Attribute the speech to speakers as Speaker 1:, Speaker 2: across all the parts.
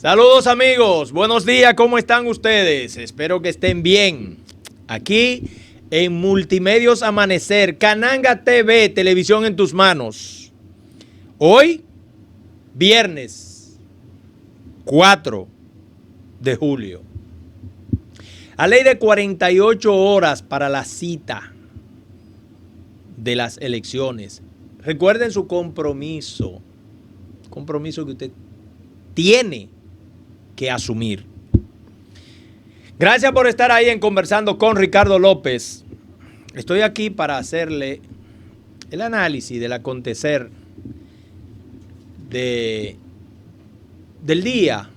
Speaker 1: Saludos amigos, buenos días, ¿cómo están ustedes? Espero que estén bien. Aquí en Multimedios Amanecer, Cananga TV, televisión en tus manos. Hoy, viernes 4 de julio. A ley de 48 horas para la cita de las elecciones. Recuerden su compromiso que usted tiene que asumir. Gracias por estar ahí en Conversando con Ricardo López. Estoy aquí para hacerle el análisis del acontecer del día,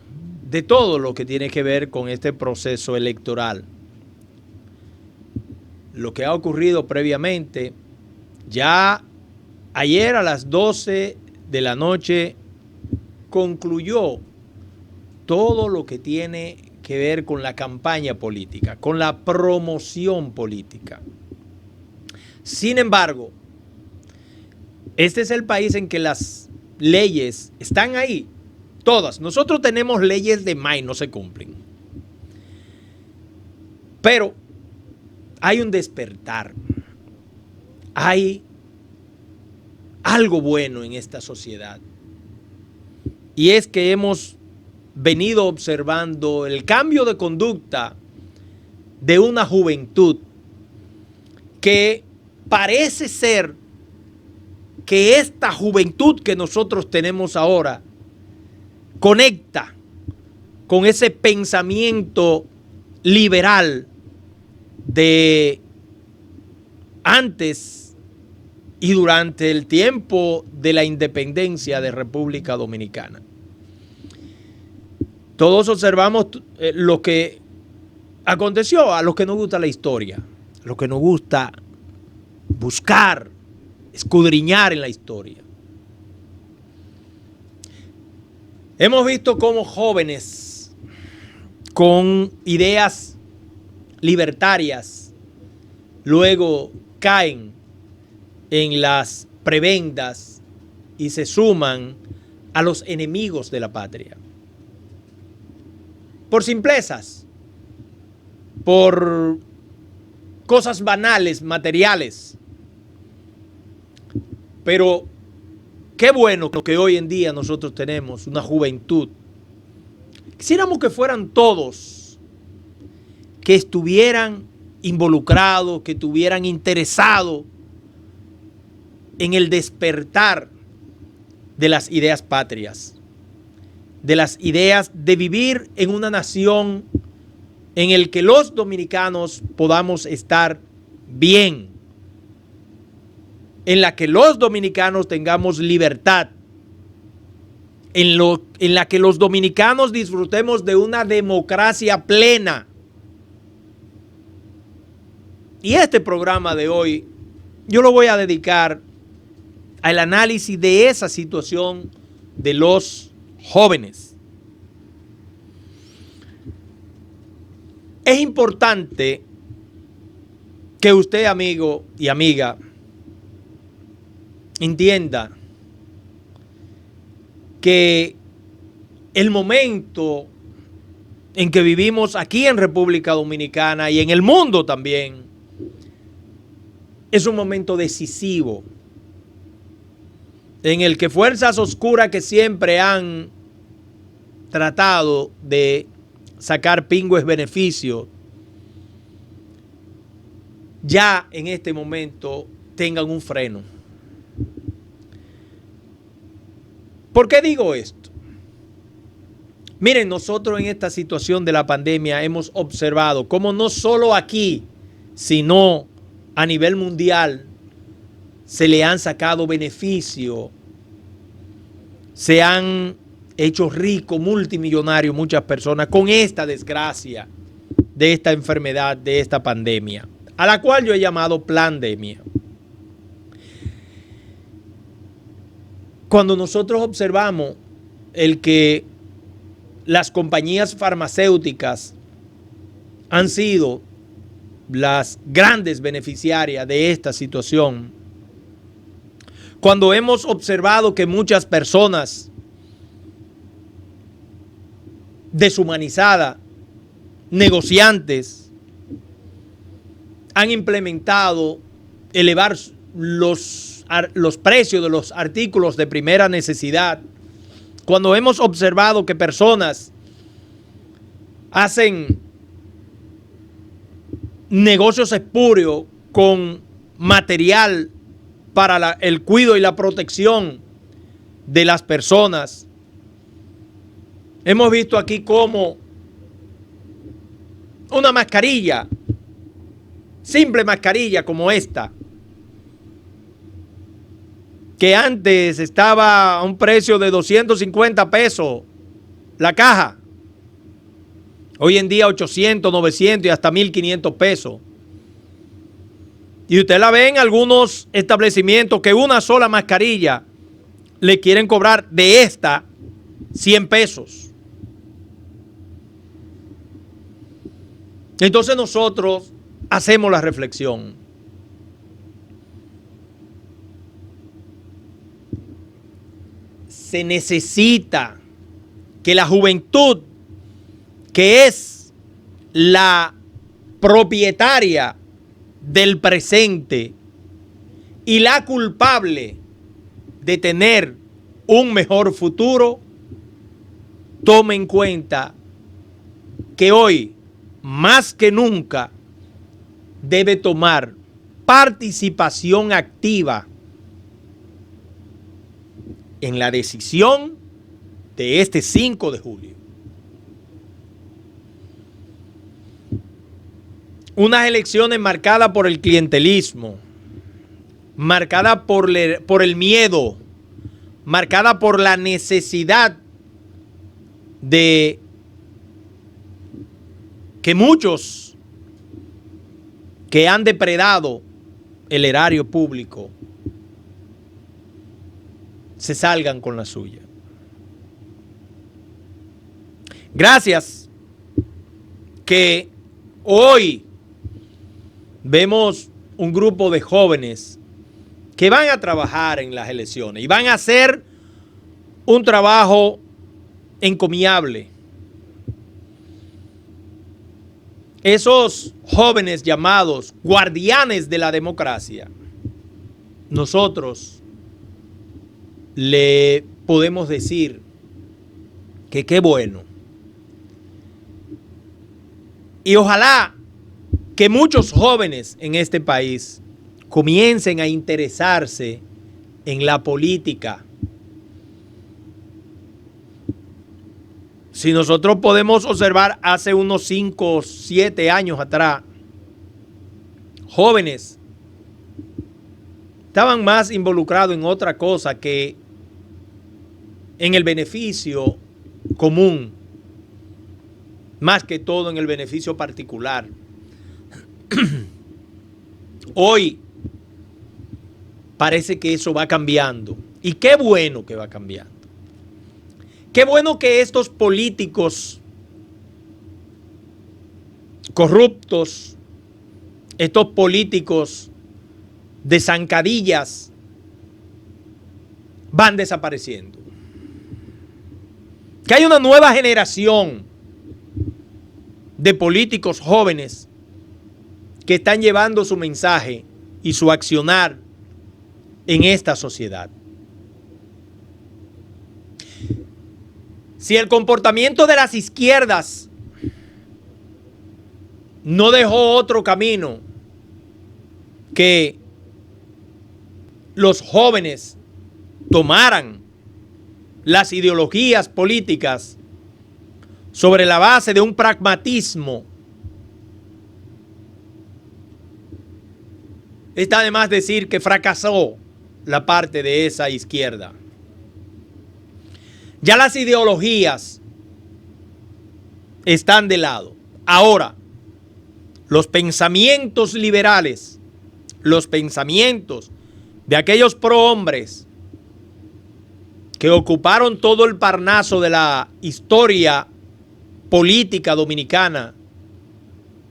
Speaker 1: de todo lo que tiene que ver con este proceso electoral. Lo que ha ocurrido previamente, ya ayer a las 12 de la noche concluyó todo lo que tiene que ver con la campaña política, con la promoción política. Sin embargo, este es el país en que las leyes están ahí, todas. Nosotros tenemos leyes de más y no se cumplen. Pero hay un despertar, hay algo bueno en esta sociedad. Y es que hemos venido observando el cambio de conducta de una juventud que parece ser que esta juventud que nosotros tenemos ahora conecta con ese pensamiento liberal de antes y durante el tiempo de la independencia de República Dominicana. Todos observamos lo que aconteció a los que nos gusta la historia, a los que nos gusta buscar, escudriñar en la historia. Hemos visto cómo jóvenes con ideas libertarias luego caen en las prebendas y se suman a los enemigos de la patria. Por simplezas, por cosas banales, materiales. Pero qué bueno que hoy en día nosotros tenemos una juventud. Quisiéramos que fueran todos, que estuvieran involucrados, que estuvieran interesados en el despertar de las ideas patrias, de las ideas de vivir en una nación en el que los dominicanos podamos estar bien, en la que los dominicanos tengamos libertad, en la que los dominicanos disfrutemos de una democracia plena. Y este programa de hoy yo lo voy a dedicar al análisis de esa situación de los jóvenes. Es importante que usted, amigo y amiga, entienda que el momento en que vivimos aquí en República Dominicana y en el mundo también es un momento decisivo en el que fuerzas oscuras que siempre han tratado de sacar pingües beneficios, ya en este momento tengan un freno. ¿Por qué digo esto? Miren, nosotros en esta situación de la pandemia hemos observado cómo no solo aquí, sino a nivel mundial, se le han sacado beneficios, se han hecho ricos, multimillonarios muchas personas con esta desgracia de esta enfermedad, de esta pandemia, a la cual yo he llamado pandemia. Cuando nosotros observamos el que las compañías farmacéuticas han sido las grandes beneficiarias de esta situación, cuando hemos observado que muchas personas deshumanizada, negociantes, han implementado elevar los precios de los artículos de primera necesidad, cuando hemos observado que personas hacen negocios espurios con material para el cuidado y la protección de las personas. Hemos visto aquí cómo una mascarilla, simple mascarilla como esta, que antes estaba a un precio de 250 pesos la caja, hoy en día 800, 900 y hasta 1.500 pesos. Y usted la ve en algunos establecimientos que una sola mascarilla le quieren cobrar de esta 100 pesos. Entonces nosotros hacemos la reflexión. Se necesita que la juventud, que es la propietaria del presente y la culpable de tener un mejor futuro, tome en cuenta que hoy, más que nunca, debe tomar participación activa en la decisión de este 5 de julio. Unas elecciones marcadas por el clientelismo, marcadas por el miedo, marcadas por la necesidad de que muchos que han depredado el erario público se salgan con la suya. Gracias que hoy vemos un grupo de jóvenes que van a trabajar en las elecciones y van a hacer un trabajo encomiable. Esos jóvenes llamados guardianes de la democracia, nosotros le podemos decir que qué bueno. Y ojalá que muchos jóvenes en este país comiencen a interesarse en la política. Si nosotros podemos observar hace unos 5 o 7 años atrás, jóvenes estaban más involucrados en otra cosa que en el beneficio común, más que todo en el beneficio particular. Hoy parece que eso va cambiando. Y qué bueno que va cambiando. Qué bueno que estos políticos corruptos, estos políticos de zancadillas van desapareciendo. Que hay una nueva generación de políticos jóvenes que están llevando su mensaje y su accionar en esta sociedad. Si el comportamiento de las izquierdas no dejó otro camino que los jóvenes tomaran las ideologías políticas sobre la base de un pragmatismo, está de más decir que fracasó la parte de esa izquierda. Ya las ideologías están de lado. Ahora, los pensamientos liberales, los pensamientos de aquellos prohombres que ocuparon todo el parnaso de la historia política dominicana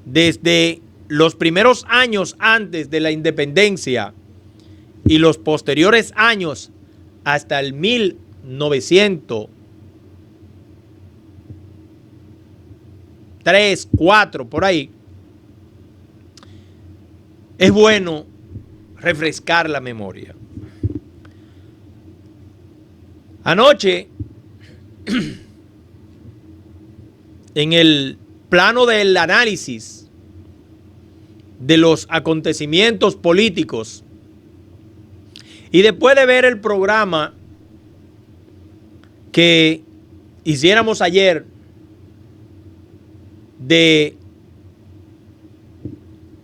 Speaker 1: desde los primeros años antes de la independencia y los posteriores años hasta el 1900 3, 4, por ahí, es bueno refrescar la memoria. Anoche, en el plano del análisis de los acontecimientos políticos y después de ver el programa que hiciéramos ayer de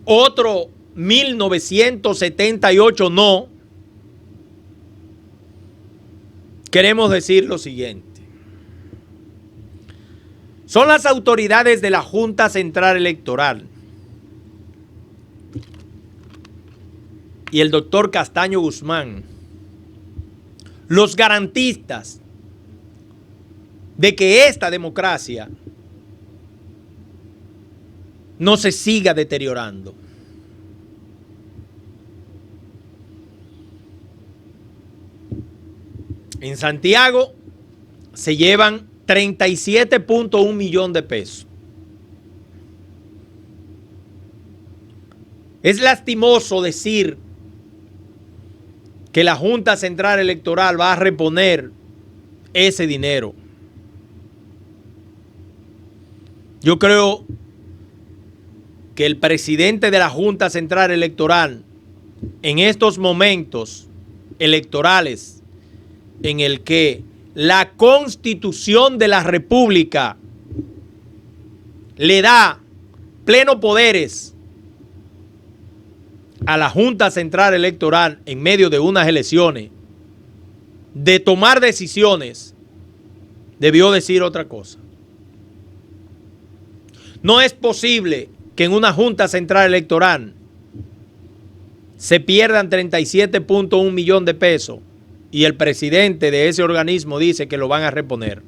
Speaker 1: otro 1978 no, queremos decir lo siguiente. Son las autoridades de la Junta Central Electoral y el doctor Castaño Guzmán los garantistas de que esta democracia no se siga deteriorando. En Santiago se llevan 37.1 millones de pesos. Es lastimoso decir que la Junta Central Electoral va a reponer ese dinero. Yo creo que el presidente de la Junta Central Electoral en estos momentos electorales en el que la Constitución de la República le da plenos poderes a la Junta Central Electoral en medio de unas elecciones de tomar decisiones, debió decir otra cosa. No es posible que en una Junta Central Electoral se pierdan 37.1 millones de pesos y el presidente de ese organismo dice que lo van a reponer,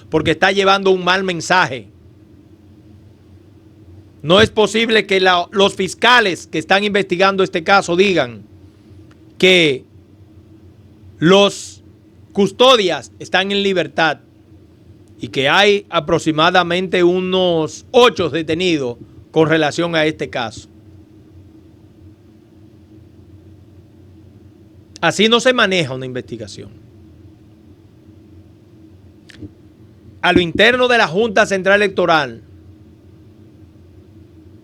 Speaker 1: porque está llevando un mal mensaje. No es posible que los fiscales que están investigando este caso digan que los custodias están en libertad y que hay aproximadamente unos 8 detenidos con relación a este caso. Así no se maneja una investigación. A lo interno de la Junta Central Electoral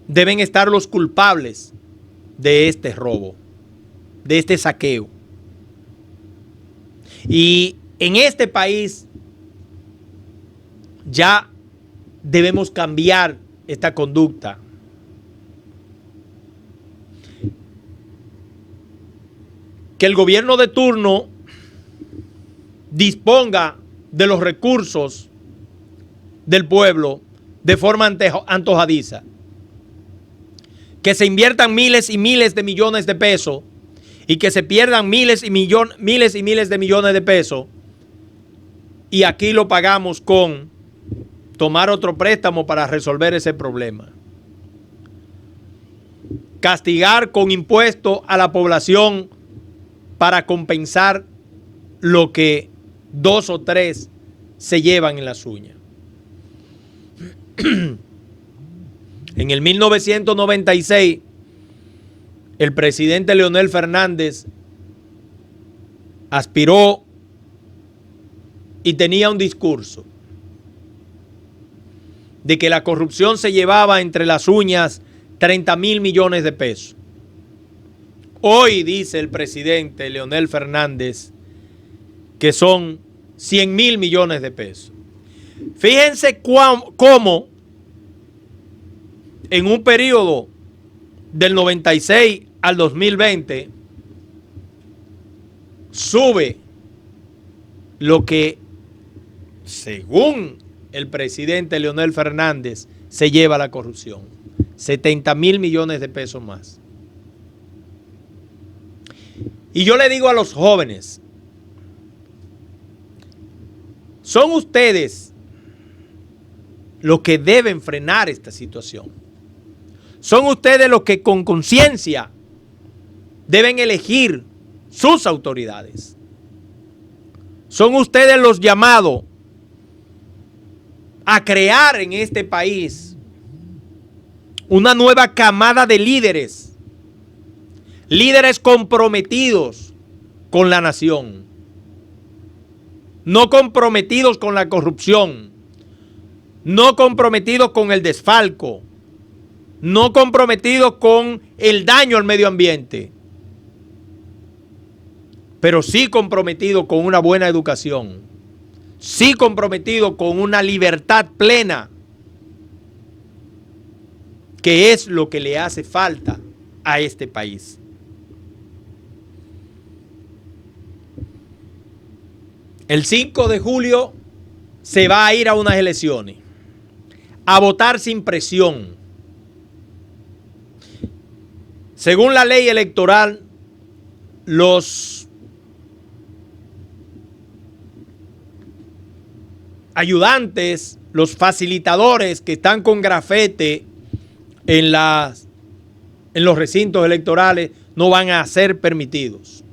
Speaker 1: deben estar los culpables de este robo, de este saqueo. Y en este país ya debemos cambiar esta conducta. Que el gobierno de turno disponga de los recursos del pueblo de forma antojadiza. Que se inviertan miles y miles de millones de pesos y que se pierdan miles y miles de millones de pesos. Y aquí lo pagamos con tomar otro préstamo para resolver ese problema. Castigar con impuestos a la población para compensar lo que 2 o 3 se llevan en las uñas. En el 1996, el presidente Leonel Fernández aspiró y tenía un discurso de que la corrupción se llevaba entre las uñas 30.000 millones de pesos. Hoy dice el presidente Leonel Fernández que son 100.000 millones de pesos. Fíjense cómo en un periodo del 96 al 2020 sube lo que, según el presidente Leonel Fernández, se lleva la corrupción. 70.000 millones de pesos más. Y yo le digo a los jóvenes, son ustedes los que deben frenar esta situación. Son ustedes los que con conciencia deben elegir sus autoridades. Son ustedes los llamados a crear en este país una nueva camada de líderes, líderes comprometidos con la nación, no comprometidos con la corrupción, no comprometidos con el desfalco, no comprometidos con el daño al medio ambiente, pero sí comprometidos con una buena educación, sí comprometidos con una libertad plena, que es lo que le hace falta a este país. El 5 de julio se va a ir a unas elecciones, a votar sin presión. Según la ley electoral, los ayudantes, los facilitadores que están con grafete en los recintos electorales no van a ser permitidos.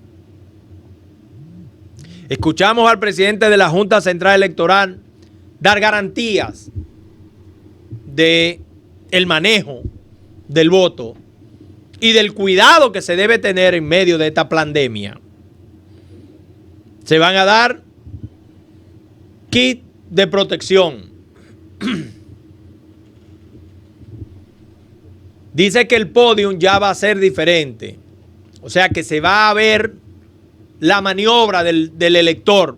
Speaker 1: Escuchamos al presidente de la Junta Central Electoral dar garantías de el manejo del voto y del cuidado que se debe tener en medio de esta pandemia. Se van a dar kit de protección. Dice que el podium ya va a ser diferente. O sea que se va a ver la maniobra del elector.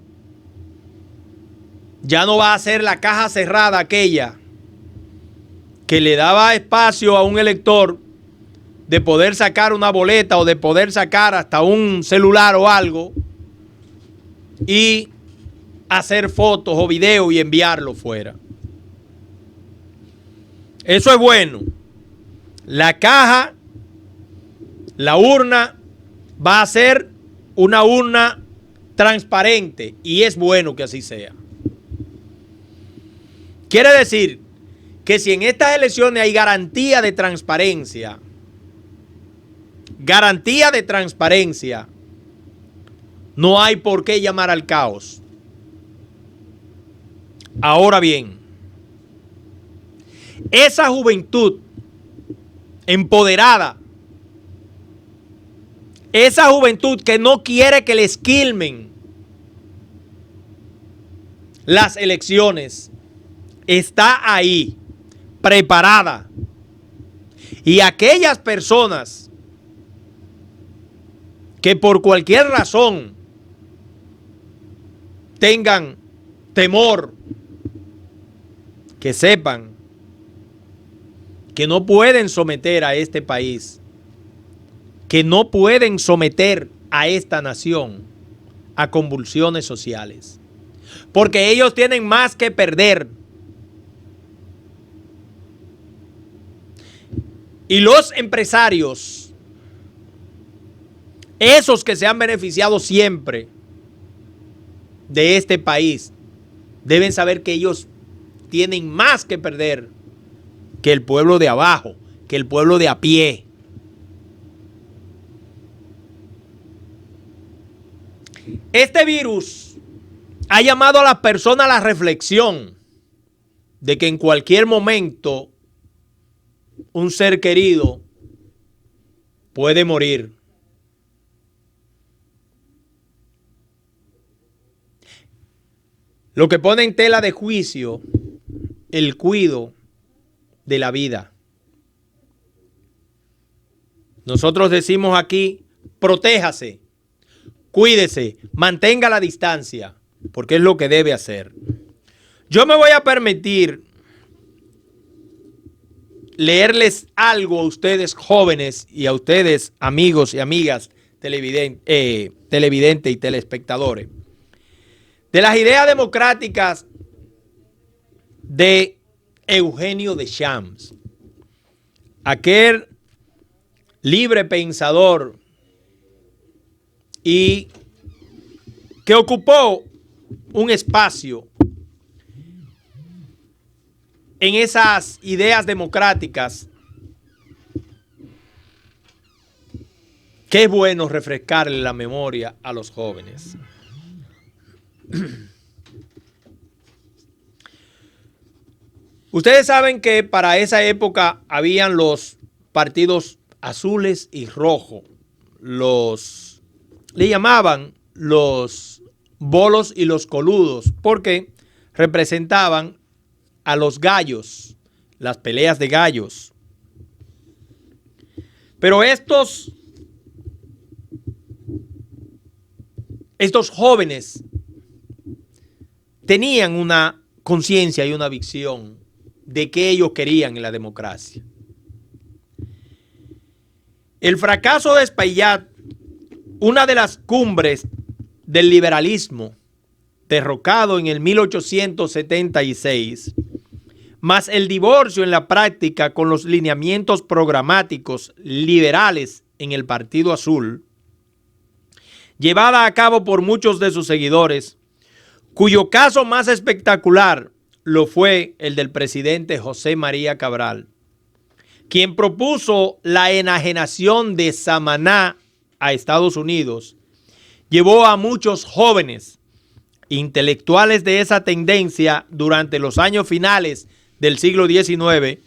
Speaker 1: Ya no va a ser la caja cerrada aquella que le daba espacio a un elector de poder sacar una boleta o de poder sacar hasta un celular o algo y hacer fotos o videos y enviarlo fuera. Eso es bueno. La caja, la urna, va a ser una urna transparente y es bueno que así sea. Quiere decir que si en estas elecciones hay garantía de transparencia, no hay por qué llamar al caos. Ahora bien, esa juventud empoderada, esa juventud que no quiere que le esquilmen las elecciones, está ahí, preparada. Y aquellas personas que por cualquier razón tengan temor, que sepan que no pueden someter a este país, que no pueden someter a esta nación a convulsiones sociales, porque ellos tienen más que perder. Y los empresarios, esos que se han beneficiado siempre de este país, deben saber que ellos tienen más que perder que el pueblo de abajo, que el pueblo de a pie. Este virus ha llamado a las personas a la reflexión de que en cualquier momento un ser querido puede morir. Lo que pone en tela de juicio el cuidado de la vida. Nosotros decimos aquí, protéjase, cuídese, mantenga la distancia, porque es lo que debe hacer. Yo me voy a permitir leerles algo a ustedes jóvenes y a ustedes amigos y amigas televidentes y telespectadores, de las ideas democráticas de Eugenio Deschamps, aquel libre pensador y que ocupó un espacio en esas ideas democráticas que es bueno refrescarle la memoria a los jóvenes. Ustedes saben que para esa época habían los partidos azules y rojos. Le llamaban los bolos y los coludos, porque representaban a los gallos, las peleas de gallos. Pero estos jóvenes tenían una conciencia y una visión de qué ellos querían en la democracia. El fracaso de Espaillat, una de las cumbres del liberalismo, derrocado en el 1876, más el divorcio en la práctica con los lineamientos programáticos liberales en el Partido Azul, llevada a cabo por muchos de sus seguidores, cuyo caso más espectacular lo fue el del presidente José María Cabral, quien propuso la enajenación de Samaná a Estados Unidos, llevó a muchos jóvenes intelectuales de esa tendencia durante los años finales del siglo XIX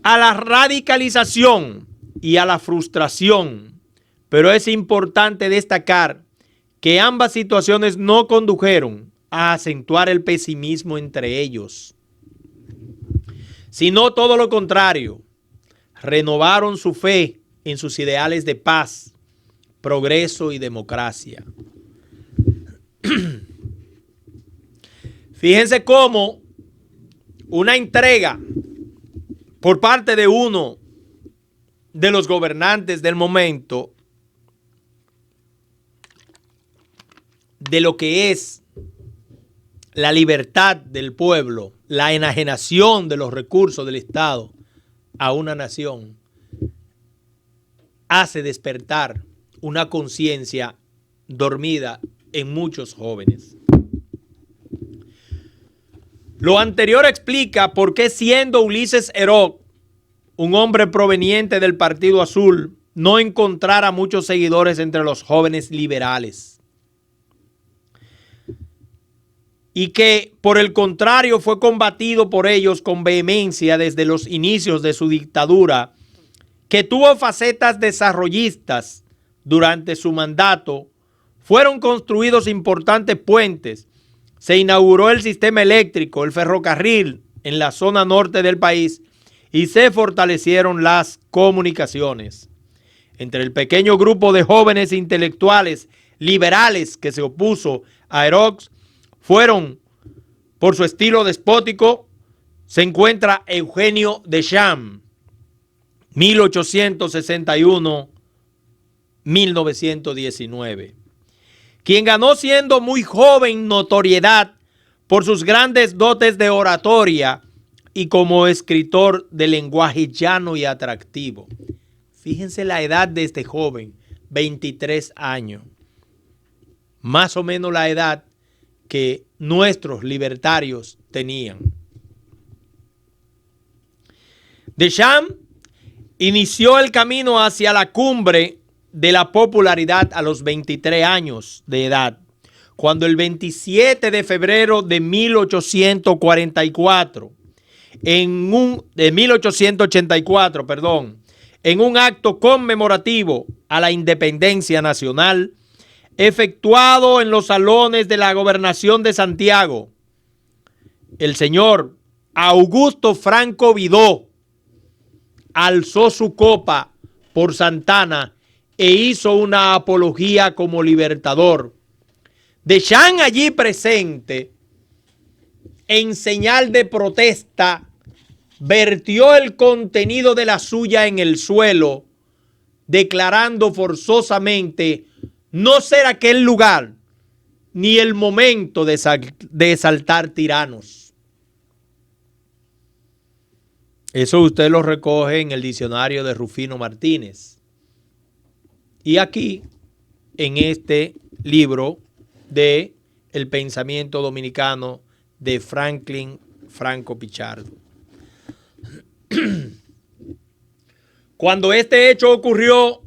Speaker 1: a la radicalización y a la frustración. Pero es importante destacar que ambas situaciones no condujeron a acentuar el pesimismo entre ellos, sino todo lo contrario, renovaron su fe en sus ideales de paz, progreso y democracia. Fíjense cómo una entrega por parte de uno de los gobernantes del momento de lo que es la libertad del pueblo, la enajenación de los recursos del Estado a una nación, hace despertar una conciencia dormida en muchos jóvenes. Lo anterior explica por qué, siendo Ulises Heró un hombre proveniente del Partido Azul, no encontrara muchos seguidores entre los jóvenes liberales. Y que, por el contrario, fue combatido por ellos con vehemencia desde los inicios de su dictadura, que tuvo facetas desarrollistas durante su mandato. Fueron construidos importantes puentes, se inauguró el sistema eléctrico, el ferrocarril en la zona norte del país y se fortalecieron las comunicaciones. Entre el pequeño grupo de jóvenes intelectuales liberales que se opuso a Heró fueron, por su estilo despótico, se encuentra Eugenio Deschamps, 1861-1919, quien ganó siendo muy joven notoriedad por sus grandes dotes de oratoria y como escritor de lenguaje llano y atractivo. Fíjense la edad de este joven, 23 años, más o menos la edad que nuestros libertarios tenían. Deschamps inició el camino hacia la cumbre de la popularidad a los 23 años de edad, cuando el 27 de febrero de 1884, en un acto conmemorativo a la independencia nacional, efectuado en los salones de la Gobernación de Santiago, el señor Augusto Franco Vidó alzó su copa por Santana e hizo una apología como libertador. Deschamps, allí presente, en señal de protesta, vertió el contenido de la suya en el suelo, declarando forzosamente no ser aquel lugar ni el momento de exaltar tiranos. Eso usted lo recoge en el diccionario de Rufino Martínez. Y aquí, en este libro de El pensamiento dominicano de Franklin Franco Pichardo. Cuando este hecho ocurrió,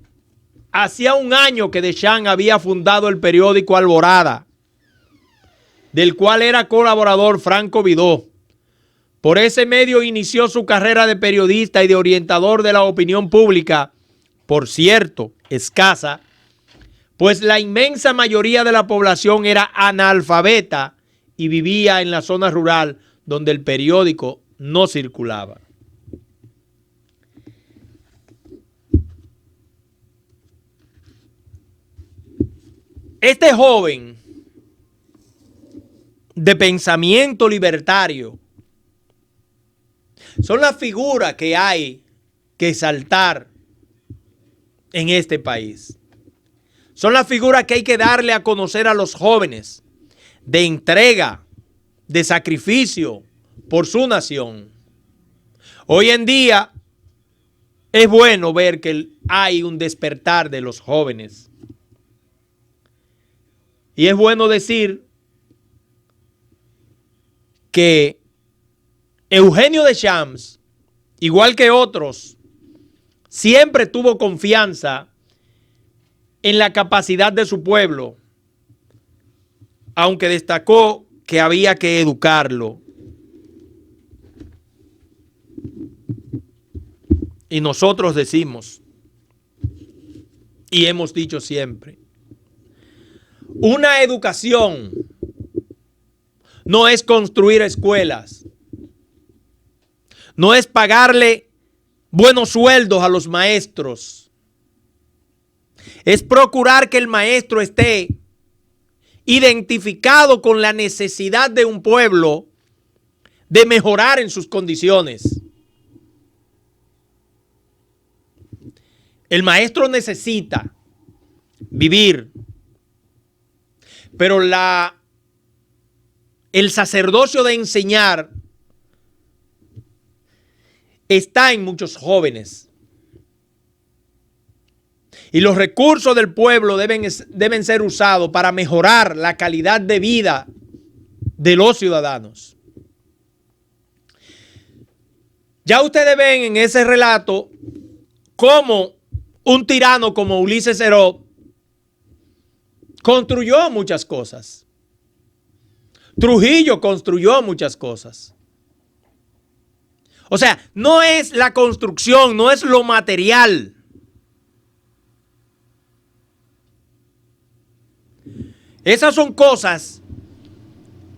Speaker 1: hacía un año que Deschamps había fundado el periódico Alborada, del cual era colaborador Franco Vidó. Por ese medio inició su carrera de periodista y de orientador de la opinión pública, por cierto, escasa, pues la inmensa mayoría de la población era analfabeta y vivía en la zona rural donde el periódico no circulaba. Este joven de pensamiento libertario son las figuras que hay que exaltar en este país. Son las figuras que hay que darle a conocer a los jóvenes de entrega, de sacrificio por su nación. Hoy en día es bueno ver que hay un despertar de los jóvenes. Y es bueno decir que Eugenio Deschamps, igual que otros, siempre tuvo confianza en la capacidad de su pueblo, aunque destacó que había que educarlo. Y nosotros decimos, y hemos dicho siempre, una educación no es construir escuelas, no es pagarle buenos sueldos a los maestros, es procurar que el maestro esté identificado con la necesidad de un pueblo de mejorar en sus condiciones. El maestro necesita vivir, pero el sacerdocio de enseñar está en muchos jóvenes. Y los recursos del pueblo deben ser usados para mejorar la calidad de vida de los ciudadanos. Ya ustedes ven en ese relato cómo un tirano como Ulises Heró construyó muchas cosas. Trujillo construyó muchas cosas. O sea, no es la construcción, no es lo material. Esas son cosas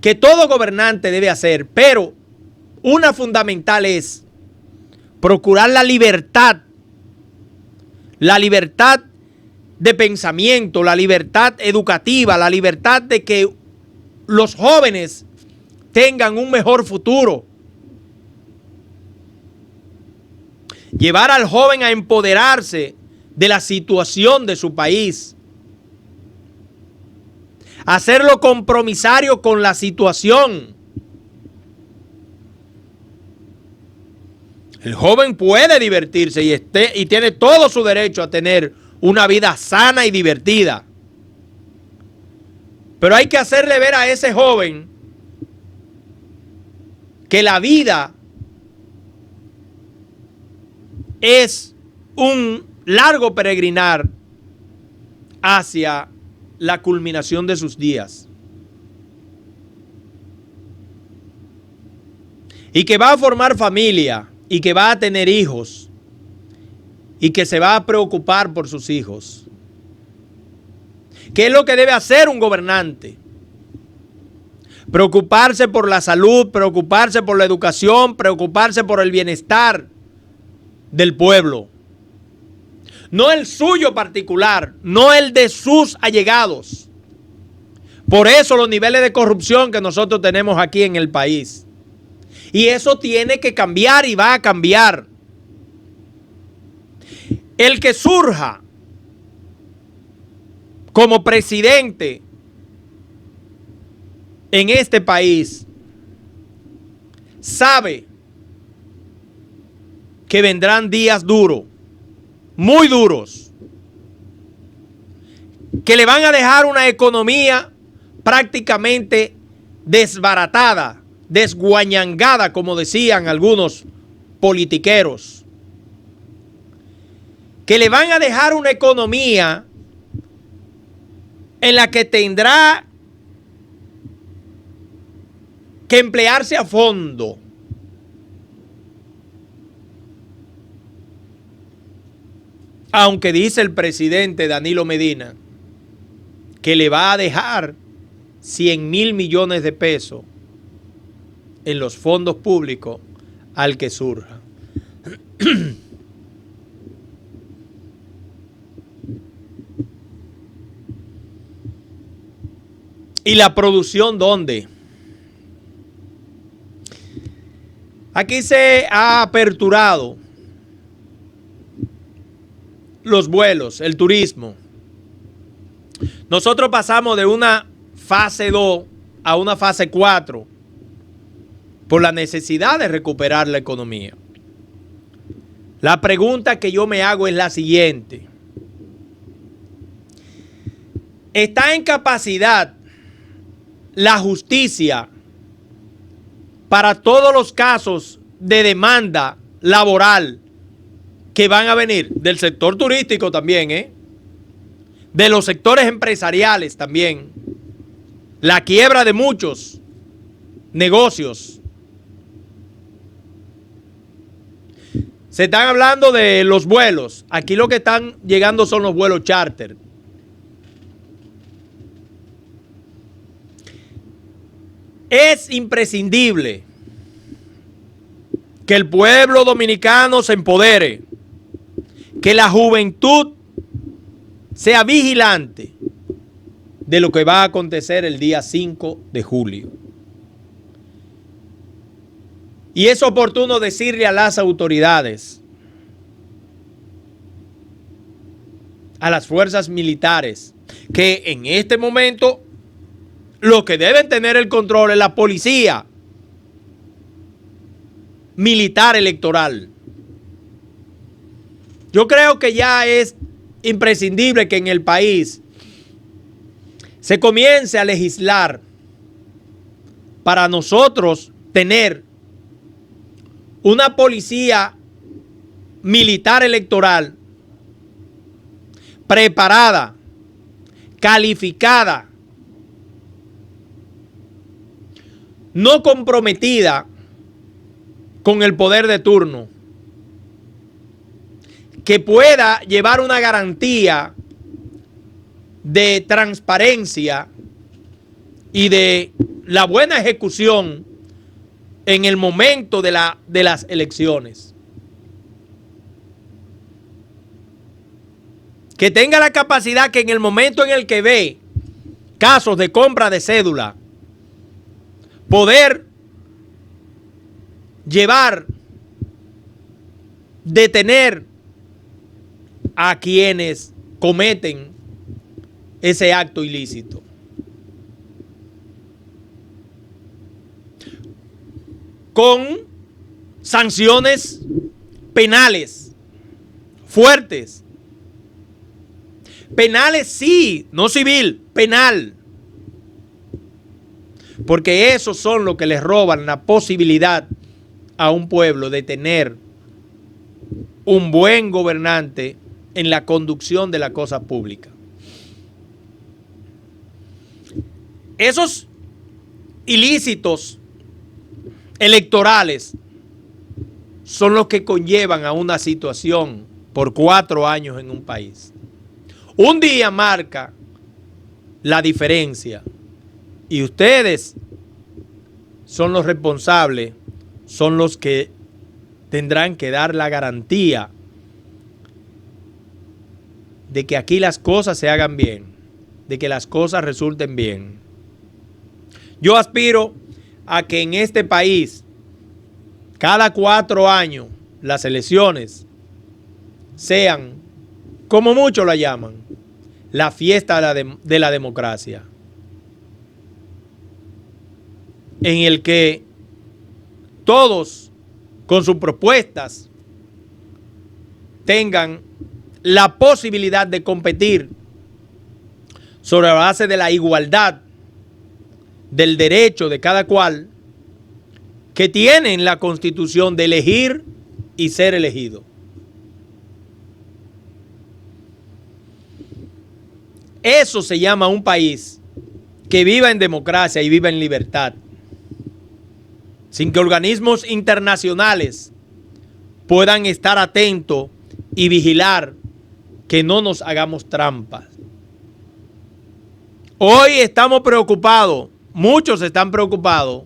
Speaker 1: que todo gobernante debe hacer, pero una fundamental es procurar la libertad de pensamiento, la libertad educativa, la libertad de que los jóvenes tengan un mejor futuro. Llevar al joven a empoderarse de la situación de su país. Hacerlo compromisario con la situación. El joven puede divertirse y tiene todo su derecho a tener una vida sana y divertida. Pero hay que hacerle ver a ese joven que la vida es un largo peregrinar hacia la culminación de sus días. Y que va a formar familia y que va a tener hijos y que se va a preocupar por sus hijos. ¿Qué es lo que debe hacer un gobernante? Preocuparse por la salud, preocuparse por la educación, preocuparse por el bienestar del pueblo. No el suyo particular, no el de sus allegados. Por eso los niveles de corrupción que nosotros tenemos aquí en el país. Y eso tiene que cambiar y va a cambiar. El que surja como presidente en este país sabe que vendrán días duros, muy duros, que le van a dejar una economía prácticamente desbaratada, desguañangada, como decían algunos politiqueros, que le van a dejar una economía en la que tendrá que emplearse a fondo. Aunque dice el presidente Danilo Medina que le va a dejar 100.000 millones de pesos en los fondos públicos al que surja. ¿Y la producción dónde? Aquí se ha aperturado los vuelos, el turismo. Nosotros pasamos de una fase 2 a una fase 4 por la necesidad de recuperar la economía. La pregunta que yo me hago es la siguiente. ¿Está en capacidad la justicia para todos los casos de demanda laboral que van a venir del sector turístico también, de los sectores empresariales también, la quiebra de muchos negocios? Se están hablando de los vuelos. Aquí lo que están llegando son los vuelos charter. Es imprescindible que el pueblo dominicano se empodere, que la juventud sea vigilante de lo que va a acontecer el día 5 de julio. Y es oportuno decirle a las autoridades, a las fuerzas militares, que en este momento lo que deben tener el control es la policía militar electoral. Yo creo que ya es imprescindible que en el país se comience a legislar para nosotros tener una policía militar electoral preparada, calificada, no comprometida con el poder de turno, que pueda llevar una garantía de transparencia y de la buena ejecución en el momento de las elecciones. Que tenga la capacidad que en el momento en el que ve casos de compra de cédula, poder llevar, detener a quienes cometen ese acto ilícito. Con sanciones penales fuertes. Penales sí, no civil, penal. Porque esos son los que les roban la posibilidad a un pueblo de tener un buen gobernante en la conducción de la cosa pública. Esos ilícitos electorales son los que conllevan a una situación por 4 años en un país. Un día marca la diferencia y ustedes son los responsables, son los que tendrán que dar la garantía de que aquí las cosas se hagan bien, de que las cosas resulten bien. Yo aspiro a que en este país, cada 4 años, las elecciones sean, como muchos la llaman, la fiesta de la democracia, en el que todos con sus propuestas tengan la posibilidad de competir sobre la base de la igualdad, del derecho de cada cual que tiene en la Constitución de elegir y ser elegido. Eso se llama un país que viva en democracia y viva en libertad. sin que organismos internacionales puedan estar atentos y vigilar que no nos hagamos trampas. Hoy estamos preocupados, muchos están preocupados,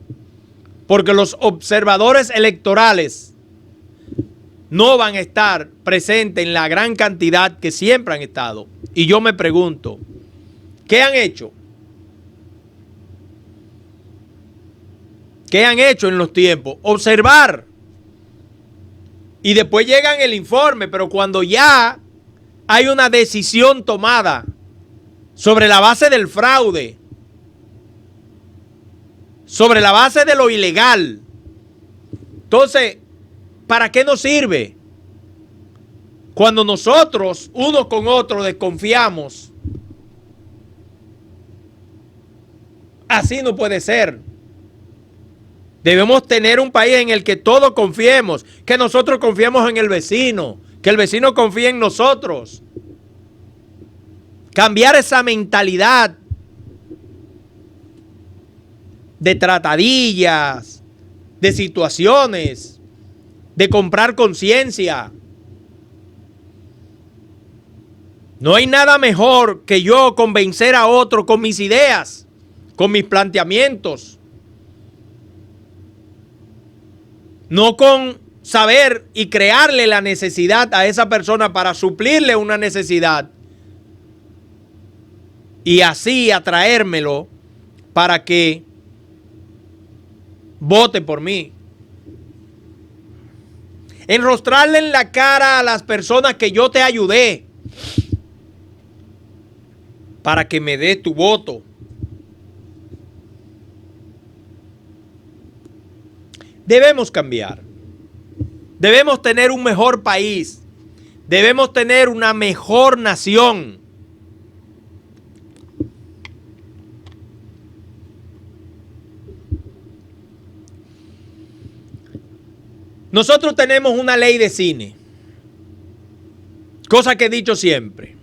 Speaker 1: porque los observadores electorales no van a estar presentes en la gran cantidad que siempre han estado. Y yo me pregunto, ¿qué han hecho? ¿Qué han hecho en los tiempos? Observar. Y después llegan el informe, pero cuando ya hay una decisión tomada sobre la base del fraude, sobre la base de lo ilegal, entonces, ¿para qué nos sirve? Cuando nosotros, unos con otros, desconfiamos, así no puede ser. Debemos tener un país en el que todos confiemos, que nosotros confiemos en el vecino, que el vecino confíe en nosotros. Cambiar esa mentalidad de tratadillas, de situaciones, de comprar conciencia. No hay nada mejor que yo convencer a otro con mis ideas, con mis planteamientos. No con saber y crearle la necesidad a esa persona para suplirle una necesidad y así atraérmelo para que vote por mí. Enrostrarle en la cara a las personas que yo te ayudé para que me dé tu voto. Debemos cambiar. Debemos tener un mejor país. Debemos tener una mejor nación. Nosotros tenemos una ley de cine. Cosa que he dicho siempre.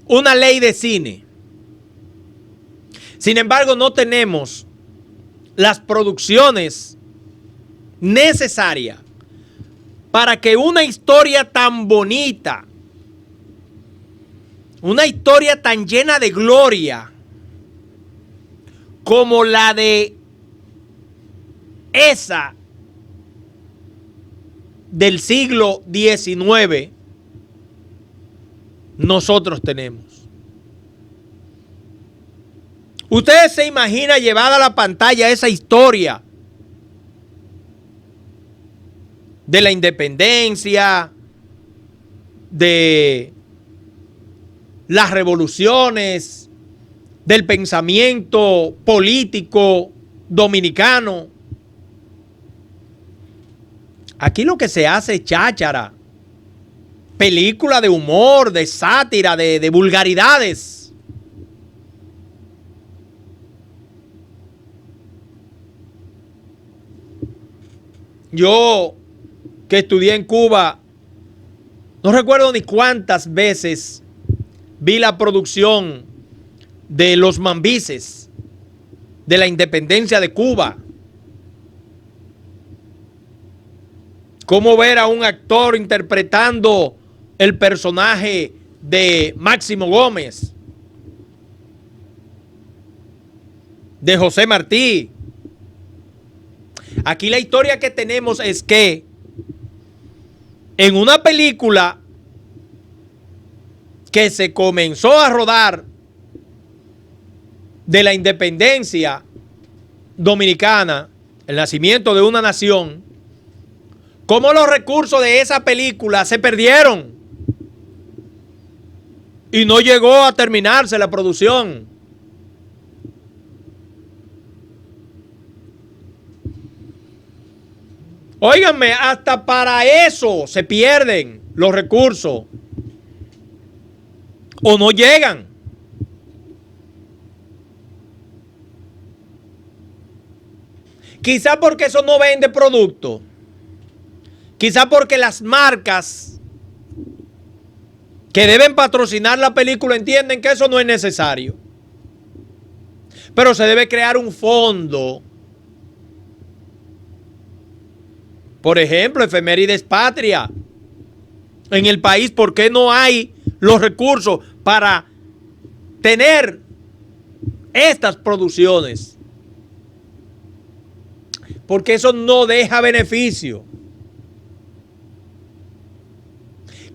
Speaker 1: Una ley de cine. Sin embargo, no tenemos las producciones necesarias para que una historia tan bonita, una historia tan llena de gloria como la de esa del siglo XIX, nosotros tenemos. Ustedes se imaginan llevada a la pantalla esa historia de la independencia, de las revoluciones, del pensamiento político dominicano. Aquí lo que se hace es cháchara, película de humor, de sátira, de vulgaridades. Yo, que estudié en Cuba, no recuerdo ni cuántas veces vi la producción de Los Mambises, de la independencia de Cuba. Cómo ver a un actor interpretando el personaje de Máximo Gómez, de José Martí. Aquí la historia que tenemos es que en una película que se comenzó a rodar de la independencia dominicana, el nacimiento de una nación, cómo los recursos de esa película se perdieron y no llegó a terminarse la producción. Óiganme, hasta para eso se pierden los recursos o no llegan. Quizá porque eso no vende producto. Quizá porque las marcas que deben patrocinar la película entienden que eso no es necesario. Pero se debe crear un fondo Por ejemplo, efemérides patria. En el país, ¿por qué no hay los recursos para tener estas producciones? Porque eso no deja beneficio.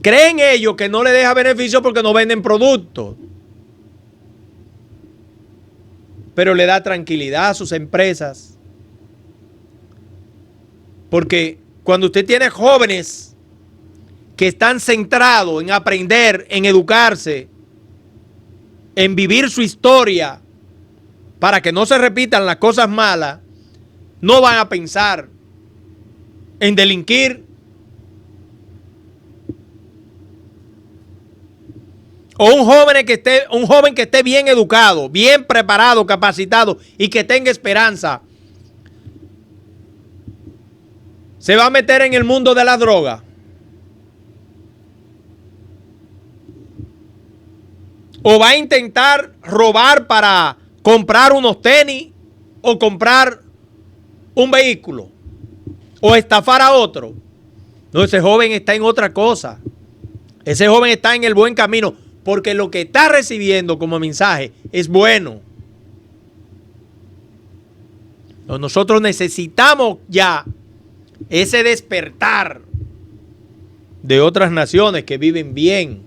Speaker 1: Creen ellos que no le deja beneficio porque no venden productos. Pero le da tranquilidad a sus empresas. Porque cuando usted tiene jóvenes que están centrados en aprender, en educarse, en vivir su historia, para que no se repitan las cosas malas, no van a pensar en delinquir o un joven que esté bien educado, bien preparado, capacitado y que tenga esperanza, se va a meter en el mundo de la droga. O va a intentar robar para comprar unos tenis o comprar un vehículo o estafar a otro. No, ese joven está en otra cosa. Ese joven está en el buen camino porque lo que está recibiendo como mensaje es bueno. Nosotros necesitamos ya ese despertar de otras naciones que viven bien.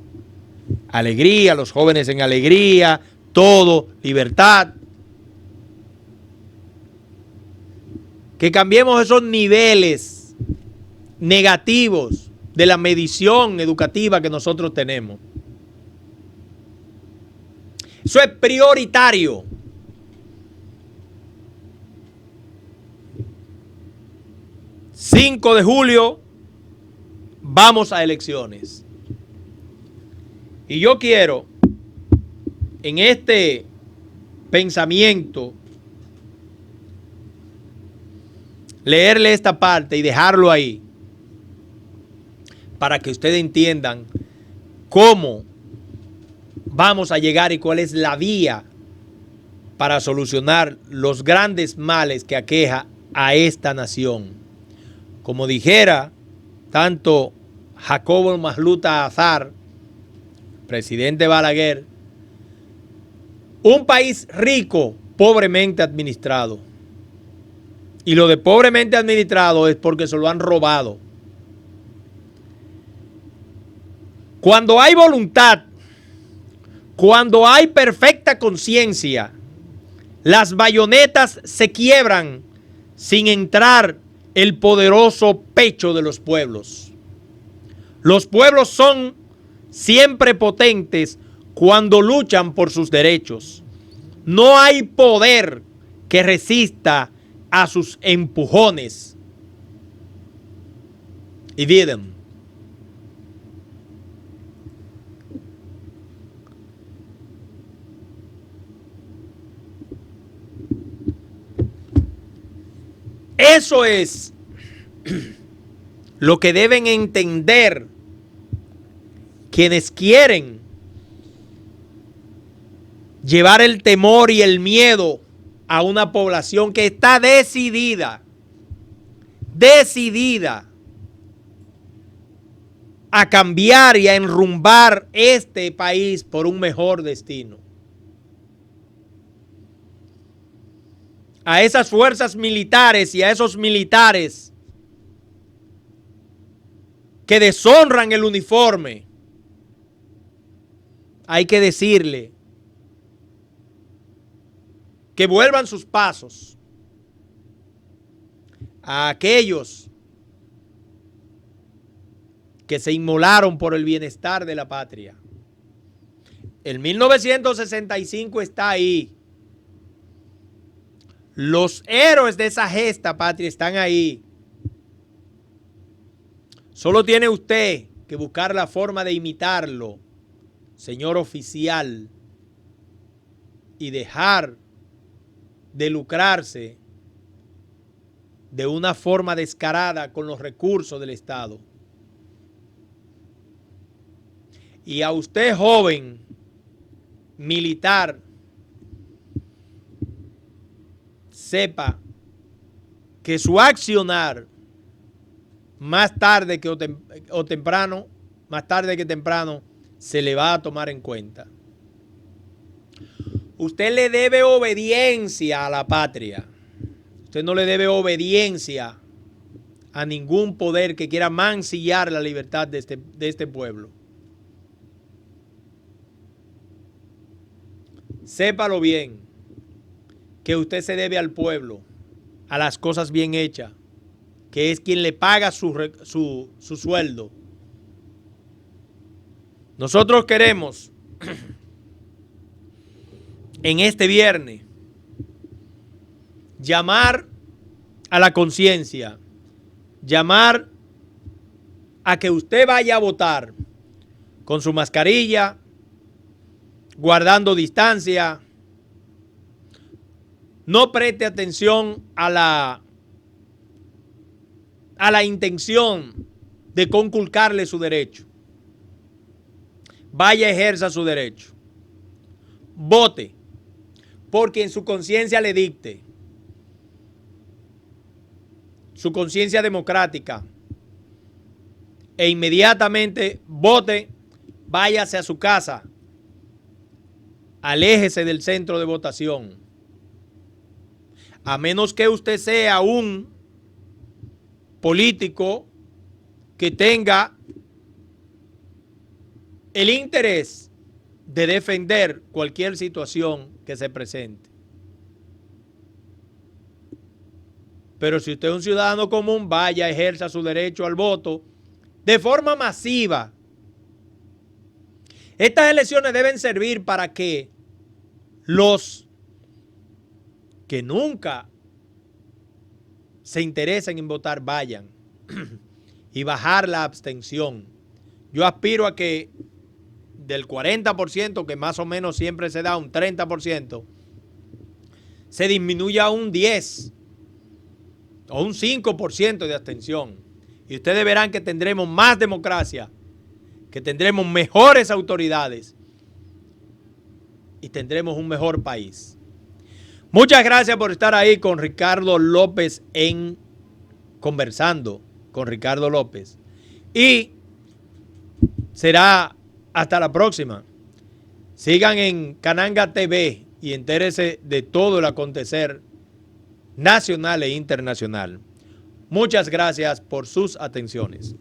Speaker 1: Alegría, los jóvenes en alegría, todo, libertad. Que cambiemos esos niveles negativos de la medición educativa que nosotros tenemos. Eso es prioritario. ...5 de julio... vamos a elecciones. Y yo quiero, en este pensamiento, leerle esta parte y dejarlo ahí, para que ustedes entiendan cómo vamos a llegar y cuál es la vía para solucionar los grandes males que aqueja a esta nación. Como dijera tanto Jacobo Masluta Azar, presidente Balaguer, un país rico, pobremente administrado. Y lo de pobremente administrado es porque se lo han robado. Cuando hay voluntad, cuando hay perfecta conciencia, las bayonetas se quiebran sin entrar el poderoso pecho de los pueblos. Los pueblos son siempre potentes cuando luchan por sus derechos. No hay poder que resista a sus empujones. Y miren, eso es lo que deben entender quienes quieren llevar el temor y el miedo a una población que está decidida a cambiar y a enrumbar este país por un mejor destino. A esas fuerzas militares y a esos militares que deshonran el uniforme, hay que decirle que vuelvan sus pasos. A aquellos que se inmolaron por el bienestar de la patria. El 1965 está ahí. Los héroes de esa gesta patria están ahí. Solo tiene usted que buscar la forma de imitarlo, señor oficial, y dejar de lucrarse de una forma descarada con los recursos del Estado. Y a usted, joven militar, sepa que su accionar más tarde que temprano, más tarde que temprano, se le va a tomar en cuenta. Usted le debe obediencia a la patria. Usted no le debe obediencia a ningún poder que quiera mancillar la libertad de este pueblo. Sépalo bien, que usted se debe al pueblo, a las cosas bien hechas, que es quien le paga su sueldo. Nosotros queremos, en este viernes, llamar a la conciencia, llamar a que usted vaya a votar con su mascarilla, guardando distancia. No preste atención a la intención de conculcarle su derecho. Vaya, ejerza su derecho. Vote por quien su conciencia le dicte. Su conciencia democrática. E inmediatamente vote, váyase a su casa. Aléjese del centro de votación. A menos que usted sea un político que tenga el interés de defender cualquier situación que se presente. Pero si usted es un ciudadano común, vaya, ejerza su derecho al voto de forma masiva. Estas elecciones deben servir para que los que nunca se interesen en votar vayan y bajar la abstención. Yo aspiro a que del 40%, que más o menos siempre se da un 30%, se disminuya a un 10% o un 5% de abstención. Y ustedes verán que tendremos más democracia, que tendremos mejores autoridades y tendremos un mejor país. Muchas gracias por estar ahí con Ricardo López en Conversando con Ricardo López. Y será hasta la próxima. Sigan en Cananga TV y entérense de todo el acontecer nacional e internacional. Muchas gracias por sus atenciones.